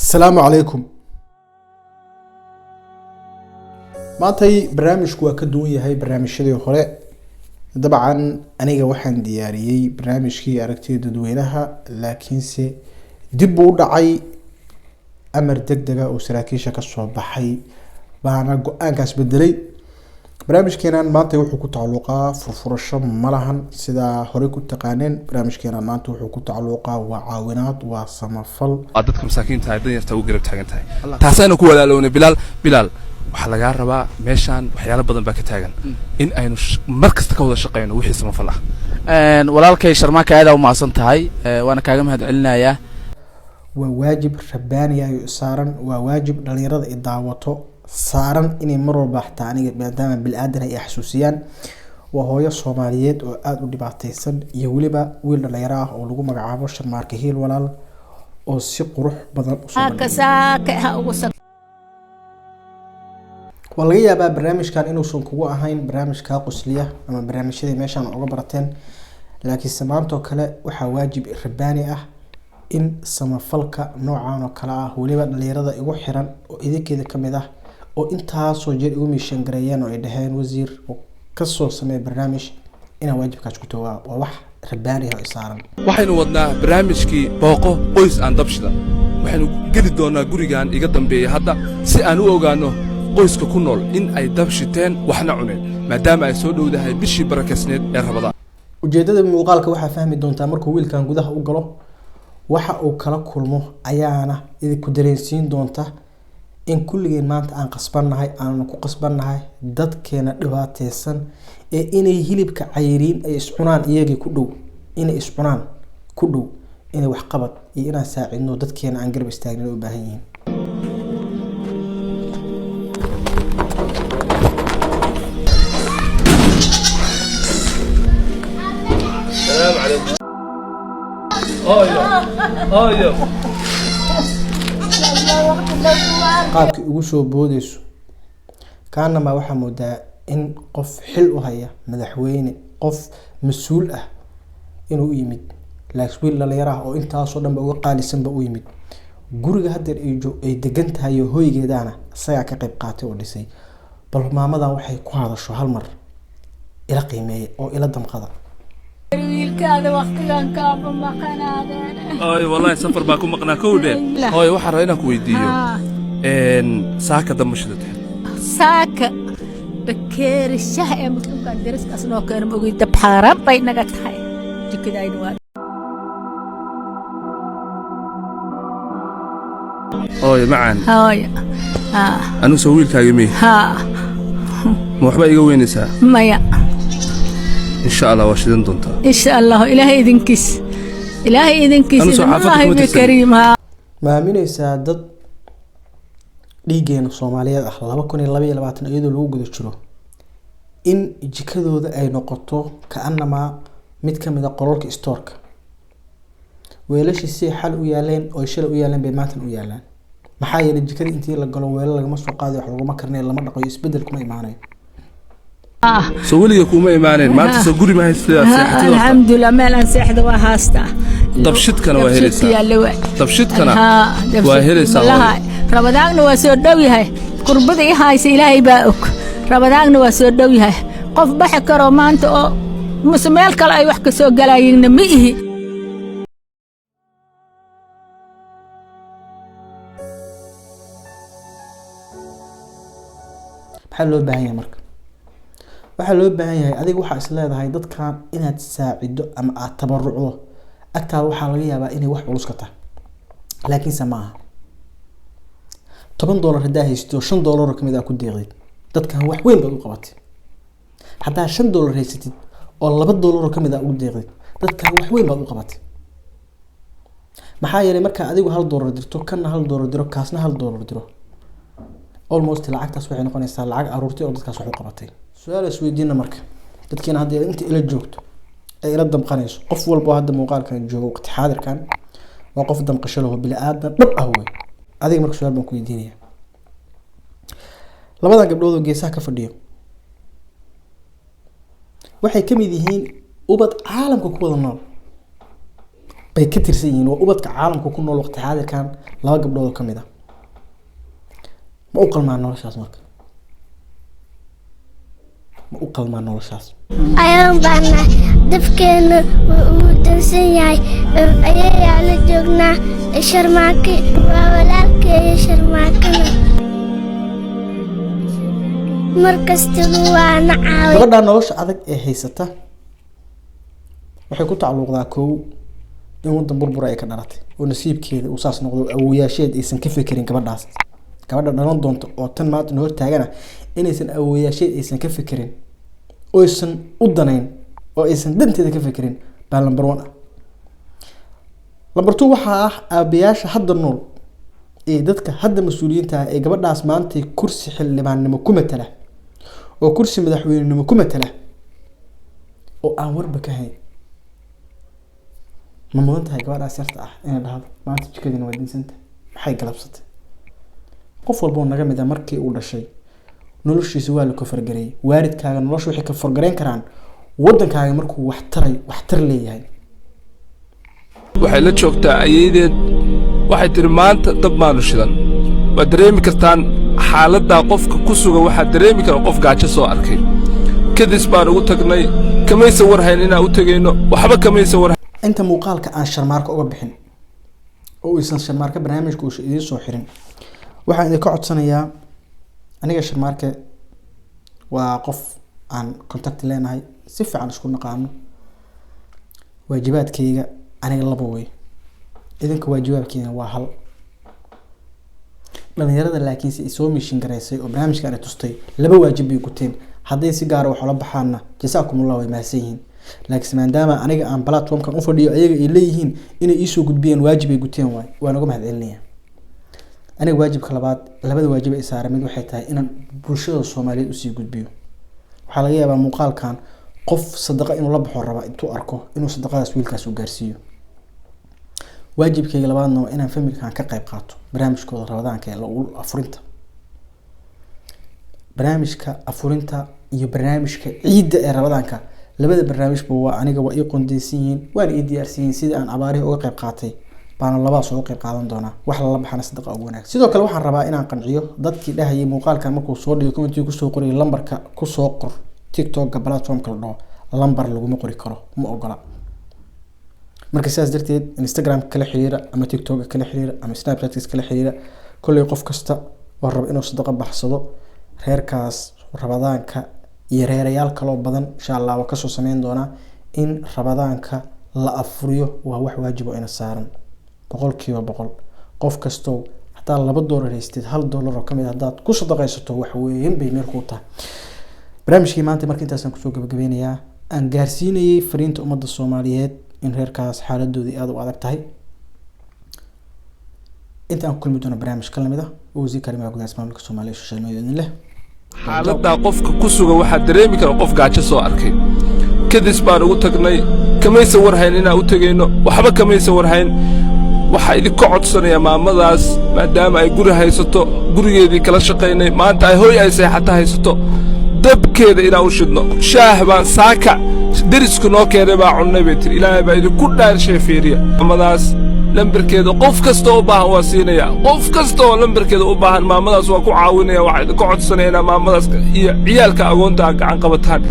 السلام عليكم. maantay barnaamijku waa ka duwan yahay barnaamijyadii hore. dabcan aniga waxaan diyaariyey barnaamijkii aragtida dadweynaha, laakiinse dib buu u dhacay amar degdega oo saraakiisha kasoo baxay baana go-aankaas bedelay. barnaamijkeenan maanta wuxuu ku tacalluqaa furfurasho malahan sidaa hore ku taqaaneen. barnaamijkeenan maanta wuxuu ku tacalluqaa waa caawinaad, waa samafal dadka masaakiinta ay danyarta u garab taagan tahay. taasaynu ku walaalownay bilaal waxaa lagaa rabaa meeshaan waxyaalo badan baa ka taagan in aynu mar kasta ka wada shaqeyno wixii samafal ah. walaalkay Sharmaaka aad u mahadsan tahay, waana kaaga mahad celinayaa. waa waajib rabbaani ah oo saaran, waa waajib dhalinyarada ay daawato saaran inay mar walba xataa aniga maadaama bil-aadan ay xasuusiyaan. waa hooyo Soomaaliyeed oo aad u dhibaataysan iyo weliba wiil dhalinyaro ah oo lagu magacaabo Sharmaaka Hiil walaal oo si qurux badan u soo waa laga yaabaa barnaamijkan inuusan kugu ahayn barnaamij kaa qosliya ama barnaamijyadii meeshaan uga barateen, laakiinse maantoo kale waxaa waajib rabbaani ah in samafalka noocan oo kale ah weliba dhalinyarada igu xiran oo idinkeeda kamid ah oo intaasoo jeer igu miishan gareeyeen oo ay dhaheen wasiir kasoo sameeya barnaamij inaan waajibkaas ku toogaa. waa wax rabbaani ah oo saaran. waxaynu wadnaa barnaamijkii booqo qoys aan dabshida. waxaynu geli doonaa gurigan iga dambeeya hadda si aan u ogaano qoyska ku nool in ay dab shiteen waxna cuneen maadaama ay soo dhowdahay bishii barakaysneed ee Ramadaan. ujeedada muuqaalka waxaa fahmi doontaa markuu wiilkan gudaha u galo waxa uu kala kulmo ayaana idinku dareensiin doonta in kulligeen maanta aan qasbannahay, aan ku qasbannahay dadkeena dhibaateysan ee inay hilibka cayriin ay iscunaan iyagii ku dhow inay iscunaan ku dhow inay wax qabad iyo inaan saacidno dadkeena aan garab istaagnin u baahan yihiin. qaabkii ugu soo boodayso kaanama waxaa moodaa in qof xil u haya madaxweyne, qof mas-uul ah inuu u yimid, laakiin wiil dhalinyaro ah oo intaasoo dhanba uga qaalisanba u yimid. guriga haddeer ay degan tahay iyo hoygeedana isagaa ka qayb qaatay oo dhisay. bal maamadan waxay ku hadasho hal mar ila qiimeeya oo ila damqada. wiilkaada waqtigan kaaba maqanaadeen. wallahi safar baa ku maqnaa kowdhe. waxaan rabaa inaan ku weydiiyo saaka damashadate saaka bakeeri shah ee muslimka dariskaas noo keeno mogi dab xaaraan bay naga tahay jikadayna waa macaan hooyo anu soo wiilkaaga mii ma waxba iga weynaysaa maya إن شاء الله واشدين دونتا إن شاء الله إلهي إذنكس الله بكريم. ما aaminaysaa dad dhiigeena Soomaaliyeed ah 2022 iyadoo lagu guda jiro in jikadooda ay noqoto kaanama mid kamid ah qololka stoorka. weelasha si xal u yaaleen oo shil u yaaleen bay maanta u yaalaan. maxaa yeelay jikada intii la galo weel lagama soo qaadi wax lagu ma karnay lama dhaqo isbedel kuma imaanayo. سوولي كوما إيمانين ما أنت سجوري ما هي سياحة. الحمد لله ما لنا سياحة وهاستا. طبشت كنا وهريسا. طبشت كنا. وهريسا. رمضان نواسود دوي هاي. قربتي هاي سيلاهي باوك. رمضان نواسود دوي هاي. قف بحك رومانت أو مسميل كلا أي وحكي سو جلاين نميه. حلو باهي مرك. waxaa loo baahan yahay adiga waxaa is leedahay dadkan inaad saacido ama aad tabarucdo agtaada waxaa laga yaabaa inay wax culus ka tahay, laakiinse maaha. $10 hadaa haysto $5 kamid ah ku deeqdid dadkan wax weyn baad u qabatay. hadaa $5 haysatid oo $2 kamid ah ugu deeqdid dadkan wax weyn baad u qabatay. maxaa yeelay marka adigu $1 dirto kana $1 diro kaasna $1 diro almost lacagtaas waxay noqonaysaa lacag aruurtay oo dadkaas wax u qabatay. su'aal isweydiina marka dadkeena hadda inta ila joogto ay ila damqanayso qof walba hadda muuqaalkan joogo waqti xaadirkan waa qof damqasho leh bil aadan dhab ah way. adiga marka su'aal baan ku weydiinaya labadan gabdhood oo geesaha ka fadhiyo waxay kamid yihiin ubad caalamka ku wada nool bay ka tirsan yihiin waa ubadka caalamka ku nool waqti xaadirkan 2 gabdhood oo kamid ah ma u qalmaan noloshaas marka ma u qalmaan noloshaas ayaan baana dabkeena uu dansan yahay ayaa la joognaa sharmaaki waa walaalkay sharmaakana markasta waa nacaaw gabadha nolosha adag ee haysata waxay ku tacalluqdaa koow in wadan burbur ay ka dhalatay oo nasiibkeeda uu saas noqdo awooyaasheed aysan ka fikirin gabadhaas gabadha dhalan doonto oo tan maanta hor taagana inaysan awooyaasheed aysan ka fikirin oo aysan u danayn oo aysan danteeda ka fikirin baa number 1 ah number 2 waxa ah aabayaasha hadda nool ee dadka hadda mas'uuliyiinta ah ee gabadhaas maanta kursi xildhibaannimo ku matala oo kursi madaxweynenimo ku matala oo aan warba ka hayn ma mudan tahay gabadhaas yarta ah inay dhahdo maanta jikadina waa dinsanta maxay galabsatay qof walba naga mid ah markii uu dhashay noloshiisa waa la ka fargareeyay waalidkaaga nolosha waxay ka fargareyn karaan wadankaaga markuu wax tar leeyahay waxay la joogtaa ayeedeed waxay tiri maanta dab maanu shidan waa dareemi kartaan xaaladda qofka ku sugan waxaa dareemi kara qof gaajo soo arkay kadis baan ugu tagnay kamaysa warhayn inaan u tagayno waxba kamaysa war inta muuqaalka aan sharmaarka uga bixin oo aysan sharmaarka barnaamijka uu idiin soo xirin waxaan idin ka codsanayaa aniga sharmaarka waa qof aan contact leenahay si fiican isku naqaano waajibaadkayga aniga laba way idinka waajibaadkayga waa hal dhalinyarada laakiin si soo mishin gareysay oo barnaamijka ay tustay laba waajib bay guteen hadday si gaar ah wax la baxaana jasaakumullahu way maasanyihiin laakiin maadaama aniga aan platformkan u fadhiyo ayaga ay leeyihiin inay ii soo gudbiyeen waajib ay guteen waan uga mahadcelinayaa aniga waajibka labaad labada waajib ay saaran mid waxay tahay inaan bulshada Soomaaliyeed u sii gudbiyo waxa laga yaabaa muuqaalkan qof sadaqa inuu la baxo raba intuu arko inuu sadaqadaas wiilkaas u gaarsiiyo waajibkayga labaadna waa inaan familkan ka qayb qaato barnaamijkooda Ramadaanka ee lagu afurinta barnaamijka afurinta iyo barnaamijka ciidda ee Ramadaanka labada barnaamijba waa aniga waa ii qondeysan yihiin waan ii diyaarsan yihiin sidii aan abaarihi uga qayb qaatay baan labada soo qayb qaadan doonaa wax la baxana sadaqa ugu wanaagsan sidoo kale waxaan rabaa inaan qanciyo dadkii dhahayay muuqaalkan markuu soo dhigo comment ku soo qoray lambarka ku soo qor TikTok platform-ka la dhaho lambar laguma qori karo ma ogola marka sidaas darteed Instagram kala xiriira ama TikTok kala xiriira ama Snapchat kala xiriira kulli qof kasta oo raba inuu sadaqa baxsado reerkaas Ramadaanka iyo reerayaal kale oo badan insha Allah waa ka soo sameyn doona in Ramadaanka la afuriyo waa wax waajib ah in saaran 100% qof kasto hataa $2 haystid $1 oo kamid hadaad ku sadaqaysato wax weyn bay meel ku tahay barnaamijkii maanta markii intaasaan kusoo gabagabeynayaa aan gaarsiinayay fariinta ummadda Soomaaliyeed in reerkaas xaaladoodu aad u adag tahay inta aan kulmi doono barnaamij ka lamid ah oo si karimaa gudaha maamulka Soomaaliya social media leh xaaladda qofka ku sugan waxaa dareemi kara qof gaajo soo arkay kadis baan ugu tagnay kamaysa warhayn inaan u tagayno waxba kamaysa warhayn waxa idinka codsanayaa maamadaas maadaama ay guri haysato gurigeedii kala shaqaynay maanta ay hooy ay seexata haysato dabkeeda inaan u shidno shaah baan saaka derisku noo keenay baa cunnay bay tiri ilaahay baa idinku dhaarshay fiiriya maamadaas lambarkeeda qof kasta oo baahan waa siinaya qof kasta oo lambarkeeda u baahan maamadaas waa ku caawinaya waxa idinka codsanayaa maamadaas iyo ciyaalka agoonta gacan qabataan